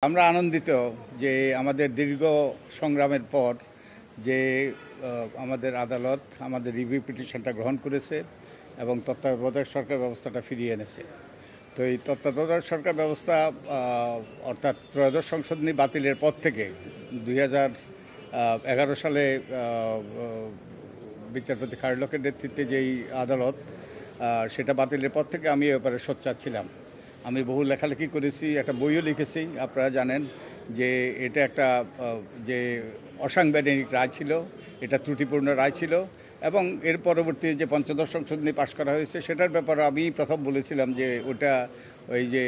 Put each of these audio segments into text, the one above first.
আমরা আনন্দিত যে আমাদের দীর্ঘ সংগ্রামের পর যে আমাদের আদালত আমাদের রিভিউ পিটিশনটা গ্রহণ করেছে এবং তত্ত্বাবধায়ক সরকার ব্যবস্থাটা ফিরিয়ে এনেছে। তো এই তত্ত্বাবধায়ক সরকার ব্যবস্থা অর্থাৎ ত্রয়োদশ সংশোধনী বাতিলের পর থেকে 2011 সালে বিচারপতি খায়রুল্লাহর নেতৃত্বে যেই আদালত সেটা বাতিলের পর থেকে আমি এ ব্যাপারে সোচ্চার ছিলাম। আমি বহু লেখালেখি করেছি, একটা বইও লিখেছি। আপনারা জানেন যে এটা একটা যে অসাংবিধানিক রায় ছিল, এটা ত্রুটিপূর্ণ রায় ছিল এবং এর পরবর্তী যে পঞ্চদশ সংশোধনী পাশ করা হয়েছে সেটার ব্যাপারে আমি প্রথম বলেছিলাম যে ওটা ওই যে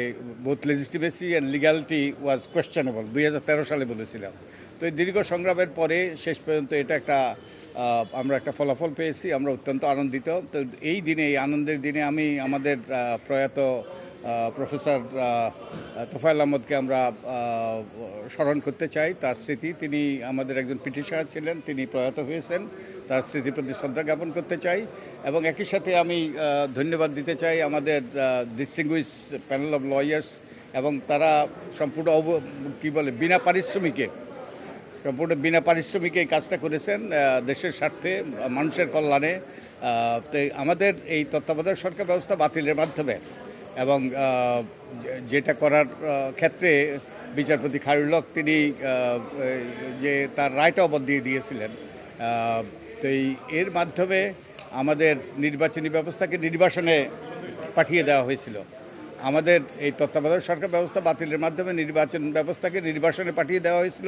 both legitimacy and legality was questionable 2013 সালে বলেছিলাম। তো এই দীর্ঘ সংগ্রামের পরে শেষ পর্যন্ত এটা একটা আমরা একটা ফলাফল পেয়েছি, আমরা অত্যন্ত আনন্দিত। তো এই দিনে, এই আনন্দের দিনে আমি আমাদের প্রয়াত প্রফেসর তোফায়েল আহমদকে আমরা স্মরণ করতে চাই। তার স্মৃতি, তিনি আমাদের একজন পিটিশনার ছিলেন, তিনি প্রয়াত হয়েছেন, তার স্মৃতির প্রতি শ্রদ্ধা জ্ঞাপন করতে চাই এবং একই সাথে আমি ধন্যবাদ দিতে চাই আমাদের ডিস্টিংগুইশ প্যানেল অফ লয়ার্স এবং তারা সম্পূর্ণ বিনা পারিশ্রমিকে এই কাজটা করেছেন দেশের স্বার্থে, মানুষের কল্যাণে। তো আমাদের এই তত্ত্বাবধায়ক সরকার ব্যবস্থা বাতিলের মাধ্যমে এবং যেটা করার ক্ষেত্রে বিচারপতি খায়রুল্লাহ তিনি যে তার রায়টা অবধ দিয়ে দিয়েছিলেন, তো এর মাধ্যমে আমাদের নির্বাচনী ব্যবস্থাকে নির্বাসনে পাঠিয়ে দেওয়া হয়েছিল। আমাদের এই তত্ত্বাবধায়ক সরকার ব্যবস্থা বাতিলের মাধ্যমে নির্বাচন ব্যবস্থাকে নির্বাসনে পাঠিয়ে দেওয়া হয়েছিল,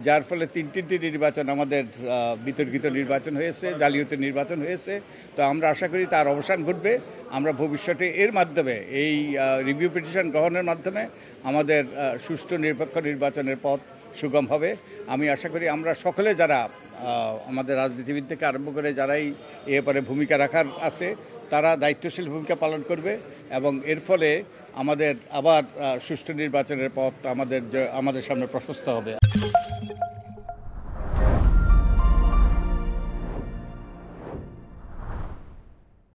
যার ফলে তিনটি নির্বাচন আমাদের বিতর্কিত নির্বাচন হয়েছে, জালিয়াতি নির্বাচন হয়েছে। তো আমরা আশা করি তার অবসান ঘটবে। আমরা ভবিষ্যতে এর মাধ্যমে এই রিভিউ পিটিশন গ্রহণের মাধ্যমে আমাদের সুষ্ঠু নিরপেক্ষ নির্বাচনের পথ সুগম হবে। আমি আশা করি আমরা সকলে যারা আমাদের রাজনীতিবিদ থেকে আরম্ভ করে যারাই এ ব্যাপারে ভূমিকা রাখার আছে তারা দায়িত্বশীল ভূমিকা পালন করবে এবং এর ফলে আমাদের আবার সুষ্ঠু নির্বাচনের পথ আমাদের সামনে প্রশস্ত হবে।